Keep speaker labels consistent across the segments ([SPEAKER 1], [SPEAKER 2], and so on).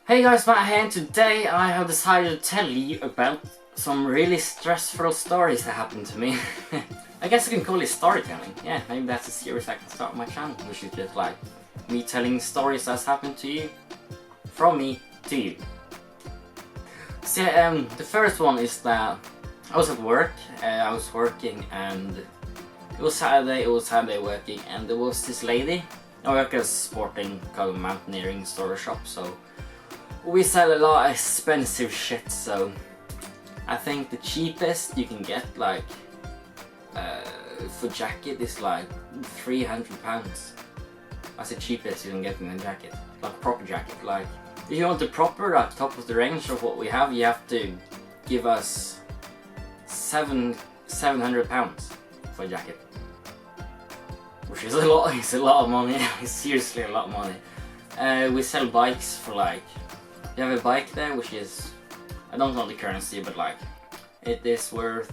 [SPEAKER 1] Hey guys, Matt here, and today I have decided to tell you about some really stressful stories that happened to me. I guess you can call it storytelling. Yeah, maybe that's a series I can start on my channel, which is just like me telling stories that's happened to you, from me to you. So yeah, the first one is that I was at work, I was working and it was Saturday working, and there was this lady. I work at a sporting kind of mountaineering store shop, so we sell a lot of expensive shit, so I think the cheapest you can get, like, for jacket is like £300. That's the cheapest you can get in a jacket, like a proper jacket. Like, if you want the proper, like top of the range of what we have, you have to give us £700 for a jacket, which is a lot. It's a lot of money. It's seriously a lot of money. We sell bikes for like. You have a bike there, which is, I don't know the currency, but like, it is worth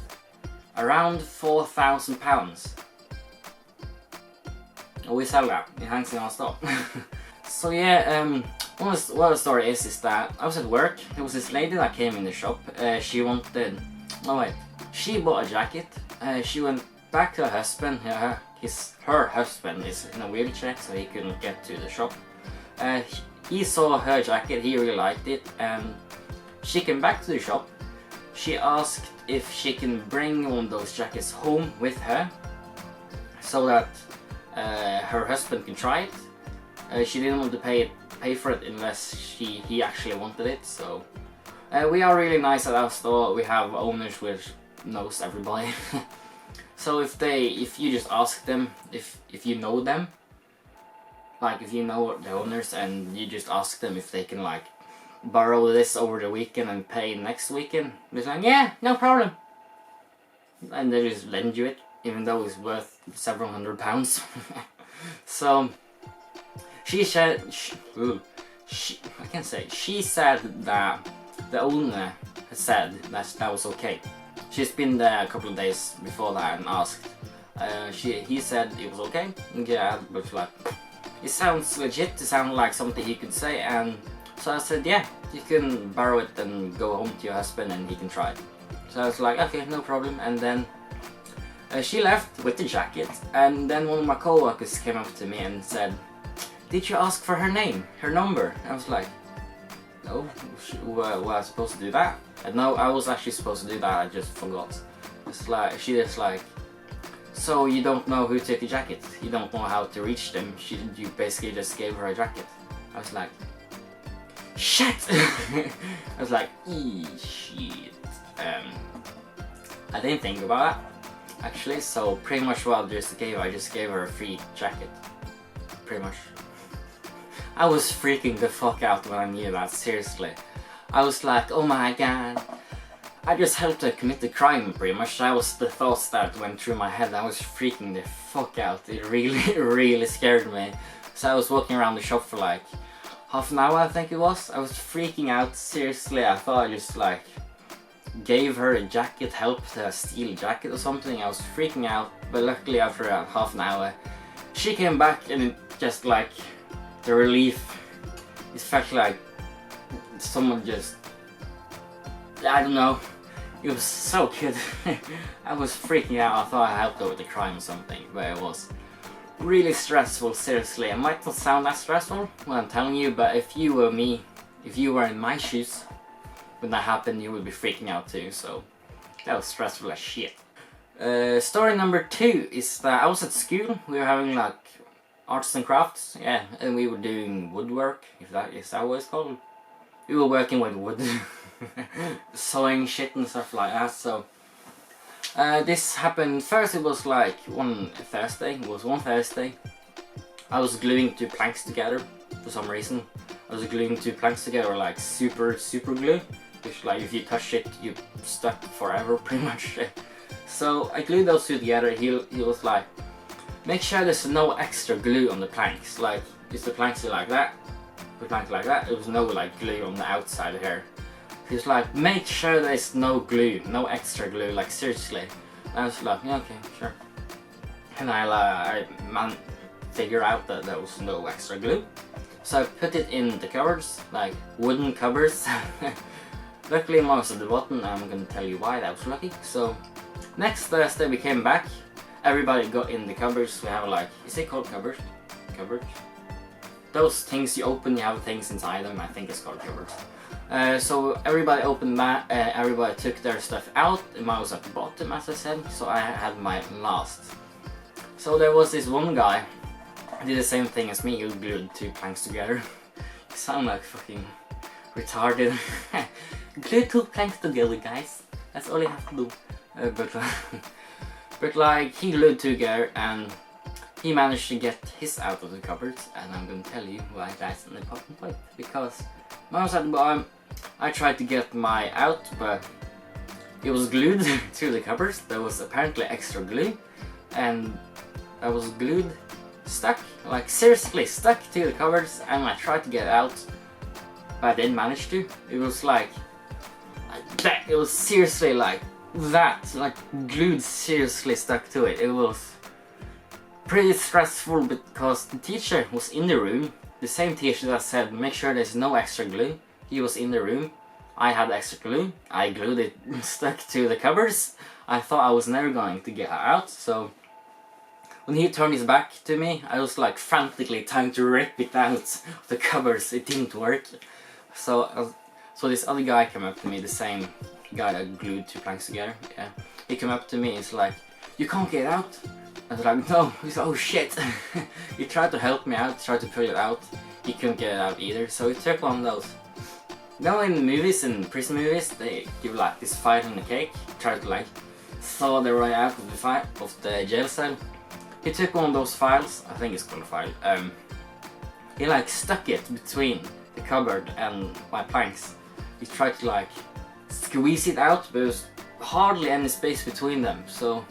[SPEAKER 1] around £4,000. We sell that. It hangs in our store. So yeah, what the story is that I was at work. There was this lady that came in the shop. She wanted, she bought a jacket. She went back to her husband. Her husband is in a wheelchair, so he couldn't get to the shop. He saw her jacket, he really liked it, and she came back to the shop. She asked if she can bring one of those jackets home with her, so that her husband can try it. She didn't want to pay for it unless he actually wanted it. So we are really nice at our store. We have owners which knows everybody. So if you just ask them, if you know them, like if you know the owners and you just ask them if they can like borrow this over the weekend and pay next weekend, they're like, yeah, no problem. And they just lend you it, even though it's worth several £100s. So she said, she said that the owner had said that was okay. She's been there a couple of days before that and asked. He said it was okay. Yeah, but like, it sounds legit, it sounds like something he could say, and so I said, yeah, you can borrow it and go home to your husband and he can try it. So I was like, okay, no problem. And then she left with the jacket, and then one of my co-workers came up to me and said, did you ask for her name, her number? I was like, no, was I supposed to do that? No, I was actually supposed to do that, I just forgot. It's like, she just like, so you don't know who took the jacket? You don't know how to reach them? You basically just gave her a jacket. I was like, shit! I was like, shit. I didn't think about that, actually, so pretty much what I just gave her a free jacket. Pretty much. I was freaking the fuck out when I knew that, seriously. I was like, oh my god. I just helped her commit the crime, pretty much. That was the thoughts that went through my head. I was freaking the fuck out. It really, really scared me. So I was walking around the shop for like half an hour, I think it was. I was freaking out, seriously. I thought I just like gave her a jacket, helped her steal a jacket or something. I was freaking out, but luckily after half an hour, she came back, and it just like, the relief, it felt like someone just, I don't know, it was so good. I was freaking out. I thought I helped her with the crime or something, but it was really stressful, seriously. It might not sound that stressful when I'm telling you, but if you were me, if you were in my shoes when that happened, you would be freaking out too, so that was stressful as shit. Story number 2 is that I was at school. We were having like arts and crafts, yeah, and we were doing woodwork, if that is that what it's called. We were working with wood. Sewing shit and stuff like that. So this happened first. It was like one Thursday. I was gluing 2 planks together for some reason. I was gluing 2 planks together like super glue, which like if you touch it you stuck forever pretty much. So I glued those 2 together. He was like, make sure there's no extra glue on the planks. Like if the planks are like that, the planks like that, there was no like glue on the outside here. He's like, make sure there's no glue, no extra glue, like seriously. And I was like, yeah, okay, sure. And I figure out that there was no extra glue. So I put it in the cupboards, like wooden cupboards. Luckily mine was at the bottom, I'm gonna tell you why that was lucky. So next Thursday we came back, everybody got in the cupboards. We have like, is it called cupboard? Cupboard? Those things you open, you have things inside them, I think it's called cupboards. So everybody opened that, everybody took their stuff out, and mine was at the bottom as I said, so I had my last. So there was this one guy, he did the same thing as me, he glued 2 planks together. You sound like fucking retarded. Glue 2 planks together, guys, that's all you have to do. But like, he glued 2 together and he managed to get his out of the cupboards, and I'm gonna tell you why that's an important point. Because when I was at the bottom, I tried to get my out, but it was glued to the cupboards. There was apparently extra glue, and I was glued, stuck, like seriously stuck to the cupboards, and I tried to get out, but I didn't manage to. It was like that, it was seriously like that, like glued, seriously stuck to it. It was pretty stressful because the teacher was in the room, the same teacher that said make sure there's no extra glue. He was in the room, I had extra glue, I glued it stuck to the cupboards. I thought I was never going to get out, so when he turned his back to me, I was like frantically trying to rip it out of the cupboards. It didn't work. So this other guy came up to me, the same guy that glued 2 planks together. Yeah, he came up to me, he's like, "You can't get out." I was like, "No." He's like, "Oh shit." He tried to help me out, tried to pull it out. He couldn't get it out either, so he took one of those. You know, in movies, in prison movies, they give like this file and a cake, try to like thaw their way out of the jail cell. He took one of those files, I think it's called a file. He like stuck it between the cupboard and my planks. He tried to like squeeze it out, but there was hardly any space between them, so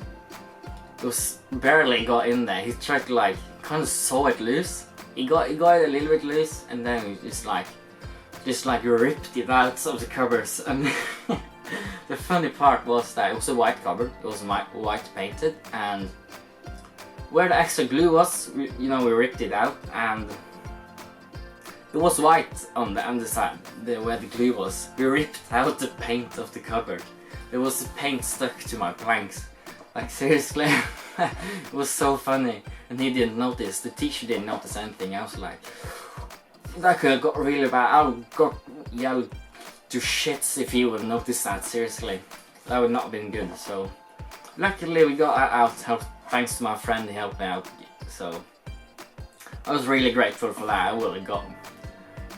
[SPEAKER 1] it was barely got in there. He tried to like kind of saw it loose. He got it a little bit loose, and then he just like ripped it out of the cupboards. And the funny part was that it was a white cupboard. It was white painted, and where the extra glue was, you know, we ripped it out, and it was white on the underside, where the glue was. We ripped out the paint of the cupboard. There was paint stuck to my planks. Like seriously, it was so funny, and he didn't notice. The teacher didn't notice anything. I was like, that could have got really bad. I would got yelled to shits if he would notice that. Seriously, that would not have been good. So luckily we got out. Thanks to my friend, he helped me out. So I was really grateful for that. I would have got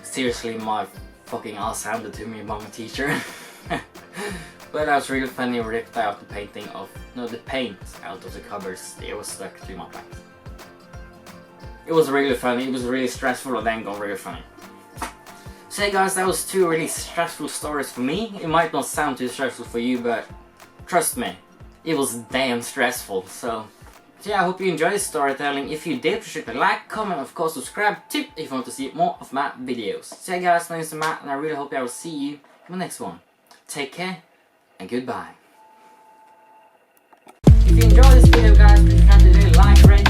[SPEAKER 1] seriously my fucking ass handed to me by my teacher. But that was really funny. Ripped out the paint out of the cupboards. It was stuck to my planks. It was really funny. It was really stressful, and then got really funny. So hey guys, that was 2 really stressful stories for me. It might not sound too stressful for you, but trust me, it was damn stressful. So yeah, I hope you enjoyed this storytelling. If you did, please like, comment, of course subscribe too if you want to see more of my videos. So hey guys, my name is Matt, and I really hope I will see you in the next one. Take care and goodbye. If you enjoyed this video guys, please like, rate,